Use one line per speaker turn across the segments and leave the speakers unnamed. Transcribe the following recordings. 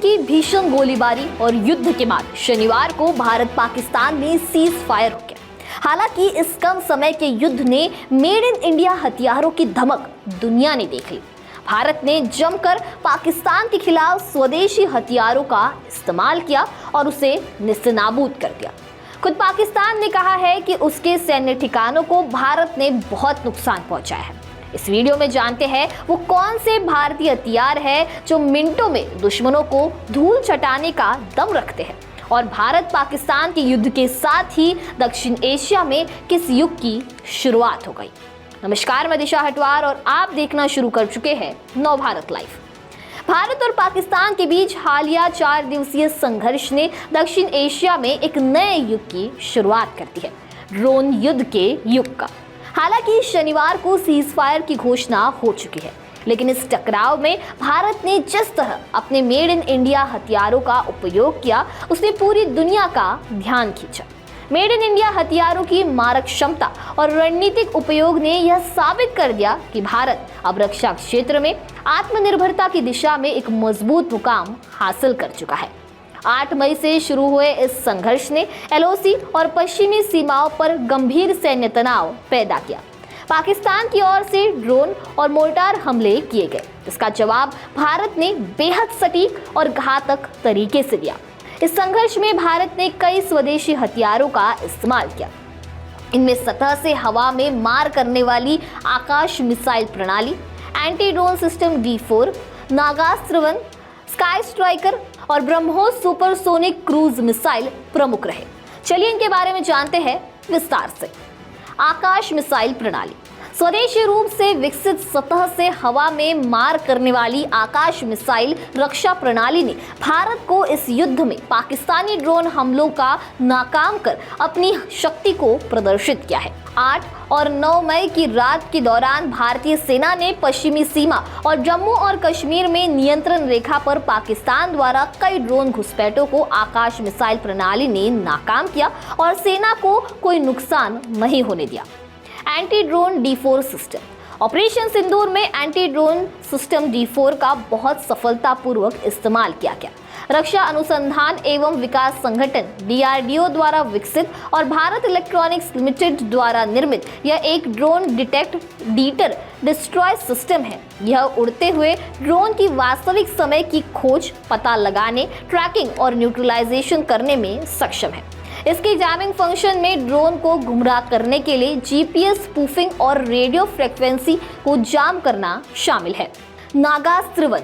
की भीषण गोलीबारी और युद्ध के बाद शनिवार को भारत पाकिस्तान में सीज फायर हो गया। हालांकि इस कम समय के युद्ध ने मेड इन इंडिया हथियारों की धमक दुनिया ने देख ली। भारत ने जमकर पाकिस्तान के खिलाफ स्वदेशी हथियारों का इस्तेमाल किया और उसे नेस्तनाबूद कर दिया। खुद पाकिस्तान ने कहा है कि उसके सैन्य ठिकानों को भारत ने बहुत नुकसान पहुंचाया है। इस वीडियो में जानते हैं वो कौन से भारतीय हथियार है जो मिनटों में दुश्मनों को धूल चटाने का दम रखते हैं और भारत पाकिस्तान के युद्ध के साथ ही दक्षिण एशिया में किस युग की शुरुआत हो गई। नमस्कार, मैं दिशा हटवार और आप देखना शुरू कर चुके हैं नव भारत लाइव। भारत और पाकिस्तान के बीच हालिया 4 दिवसीय संघर्ष ने दक्षिण एशिया में एक नए युग की शुरुआत कर दी है, ड्रोन युद्ध के युग का। हालांकि शनिवार को सीज फायर की घोषणा हो चुकी है, लेकिन इस टकराव में भारत ने जिस तरह अपने मेड इन इंडिया हथियारों का उपयोग किया, उसने पूरी दुनिया का ध्यान खींचा। मेड इन इंडिया हथियारों की मारक क्षमता और रणनीतिक उपयोग ने यह साबित कर दिया कि भारत अब रक्षा क्षेत्र में आत्मनिर्भरता की दिशा में एक मजबूत मुकाम हासिल कर चुका है। 8 मई से शुरू हुए इस संघर्ष ने एलओसी और पश्चिमी सीमाओं पर गंभीर सैन्य तनाव पैदा किया। पाकिस्तान की ओर से ड्रोन और मोर्टार हमले किए गए, इसका जवाब भारत ने बेहद सटीक और घातक तरीके से दिया। इस संघर्ष में भारत ने कई स्वदेशी हथियारों का इस्तेमाल किया। इनमें सतह से हवा में मार करने वाली आकाश मिसाइल प्रणाली, anti drone system D4, Nagastra 1, sky striker और ब्रह्मोस सुपरसोनिक क्रूज मिसाइल प्रमुख रहे। चलिए इनके बारे में जानते हैं विस्तार से। आकाश मिसाइल प्रणाली स्वदेशी रूप से विकसित सतह से हवा में मार करने वाली आकाश मिसाइल रक्षा प्रणाली ने भारत को इस युद्ध में पाकिस्तानी ड्रोन हमलों का नाकाम कर अपनी शक्ति को प्रदर्शित किया है। 8 और 9 मई की रात के दौरान भारतीय सेना ने पश्चिमी सीमा और जम्मू और कश्मीर में नियंत्रण रेखा पर पाकिस्तान द्वारा कई ड्रोन घुसपैठों को आकाश मिसाइल प्रणाली ने नाकाम किया और सेना को कोई नुकसान नहीं होने दिया। Anti drone D4 system operation Sindoor में एंटी ड्रोन सिस्टम D4 का बहुत सफलतापूर्वक इस्तेमाल किया गया। रक्षा अनुसंधान एवं विकास संगठन DRDO द्वारा विकसित और भारत इलेक्ट्रॉनिक्स लिमिटेड द्वारा निर्मित यह एक ड्रोन डिटेक्ट डीटर डिस्ट्रॉय सिस्टम है। यह उड़ते हुए ड्रोन की वास्तविक समय की खोज, पता लगाने, ट्रैकिंग और न्यूट्रलाइजेशन करने में सक्षम है। इसके जैमिंग फंक्शन में ड्रोन को गुमराह करने के लिए GPS स्पूफिंग और रेडियो फ्रीक्वेंसी को जाम करना शामिल है। नागास्त्र 1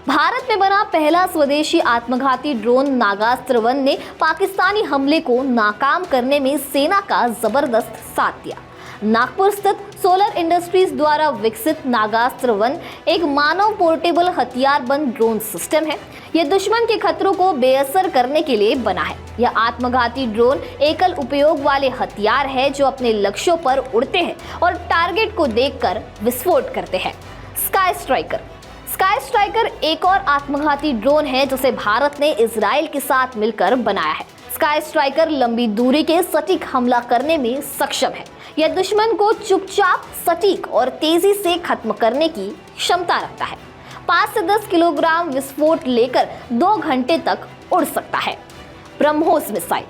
भारत में बना पहला स्वदेशी आत्मघाती ड्रोन नागास्त्र 1 ने पाकिस्तानी हमले को नाकाम करने में सेना का जबरदस्त साथ दिया। नागपुर स्थित सोलर इंडस्ट्रीज द्वारा विकसित नागास्त्र 1 एक मानव पोर्टेबल हथियारबंद ड्रोन सिस्टम है। यह दुश्मन के खतरों को बेअसर करने के लिए बना है। यह आत्मघाती ड्रोन एकल उपयोग वाले हथियार है जो अपने लक्ष्यों पर उड़ते हैं और टारगेट को देखकर विस्फोट करते हैं। स्काई स्ट्राइकर एक और आत्मघाती ड्रोन है जिसे भारत ने इजराइल के साथ मिलकर बनाया है। स्काई स्ट्राइकर लंबी दूरी के सटीक हमला करने में सक्षम है। यह दुश्मन को चुपचाप, सटीक और तेजी से खत्म करने की क्षमता रखता है। 5 से 10 किलोग्राम विस्फोट लेकर 2 घंटे तक उड़ सकता है। ब्रह्मोस मिसाइल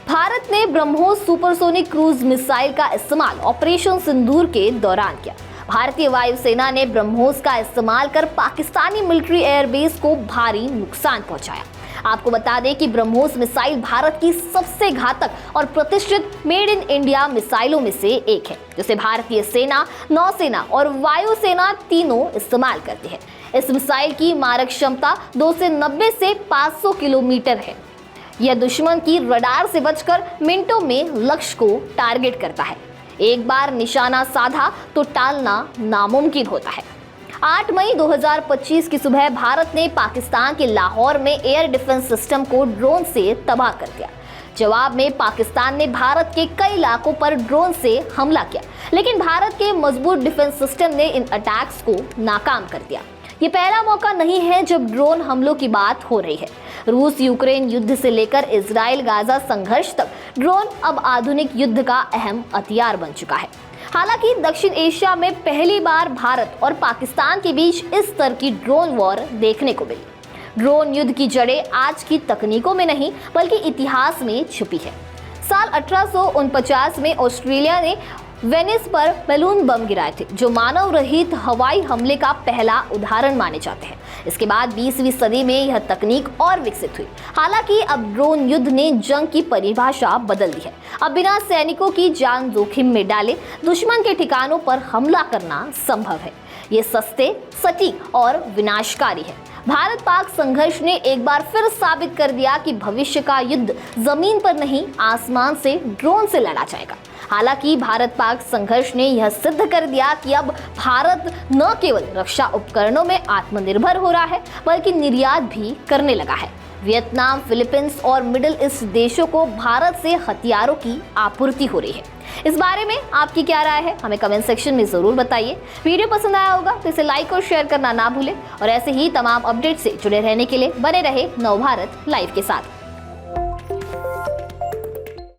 भारत ने ब्रह्मोस सुपरसोनिक क्रूज मिसाइल का इस्तेमाल ऑपरेशन सिंदूर के दौरान किया। भारतीय वायुसेना ने ब्रह्मोस का इस्तेमाल कर पाकिस्तानी मिलिट्री एयरबेस को भारी नुकसान पहुंचाया। आपको बता दें कि ब्रह्मोस मिसाइल भारत की सबसे घातक और प्रतिष्ठित मेड इन इंडिया मिसाइलों में से एक है, जिसे भारतीय सेना, नौसेना और वायुसेना तीनों इस्तेमाल करती है। इस मिसाइल की मारक क्षमता 290 से 500 किलोमीटर है। यह दुश्मन की रडार से बचकर मिनटों में लक्ष्य को टारगेट करता है। एक बार निशाना साधा तो टालना नामुमकिन होता है। 8 मई 2025 की सुबह भारत ने पाकिस्तान के लाहौर में एयर डिफेंस सिस्टम को ड्रोन से तबाह कर दिया। जवाब में पाकिस्तान ने भारत के कई इलाकों पर ड्रोन से हमला किया, लेकिन भारत के मजबूत डिफेंस सिस्टम ने इन अटैक्स को नाकाम कर दिया। ये पहला मौका नहीं है जब ड्रोन हमलों की बात हो रही है। रूस यूक्रेन युद्ध से लेकर इजराइल गाजा संघर्ष तक ड्रोन अब आधुनिक युद्ध का अहम हथियार बन चुका है। हालांकि दक्षिण एशिया में पहली बार भारत और पाकिस्तान के बीच इस स्तर की ड्रोन वॉर देखने को मिली। ड्रोन युद्ध की जड़ें आज की तकनीकों में नहीं बल्कि इतिहास में छुपी है। साल 1849 में ऑस्ट्रेलिया ने वेनिस पर बैलून बम गिराए थे, जो मानव रहित हवाई हमले का पहला उदाहरण माने जाते हैं। इसके बाद 20वीं सदी में यह तकनीक और विकसित हुई। हालांकि अब ड्रोन युद्ध ने जंग की परिभाषा बदल दी है। अब बिना सैनिकों की जान जोखिम में डाले दुश्मन के ठिकानों पर हमला करना संभव है। ये सस्ते, सटीक और विनाशकारी है। भारत पाक संघर्ष ने एक बार फिर साबित कर दिया कि भविष्य का युद्ध जमीन पर नहीं, आसमान से ड्रोन से लड़ा जाएगा। हालांकि भारत पाक संघर्ष ने यह सिद्ध कर दिया कि अब भारत न केवल रक्षा उपकरणों में आत्मनिर्भर हो रहा है बल्कि निर्यात भी करने लगा है। वियतनाम, फिलीपींस और मिडिल ईस्ट देशों को भारत से हथियारों की आपूर्ति हो रही है। इस बारे में आपकी क्या राय है, हमें कमेंट सेक्शन में जरूर बताइए। वीडियो पसंद आया होगा तो इसे लाइक और शेयर करना ना भूलें और ऐसे ही तमाम अपडेट से जुड़े रहने के लिए बने रहे नवभारत लाइव के साथ।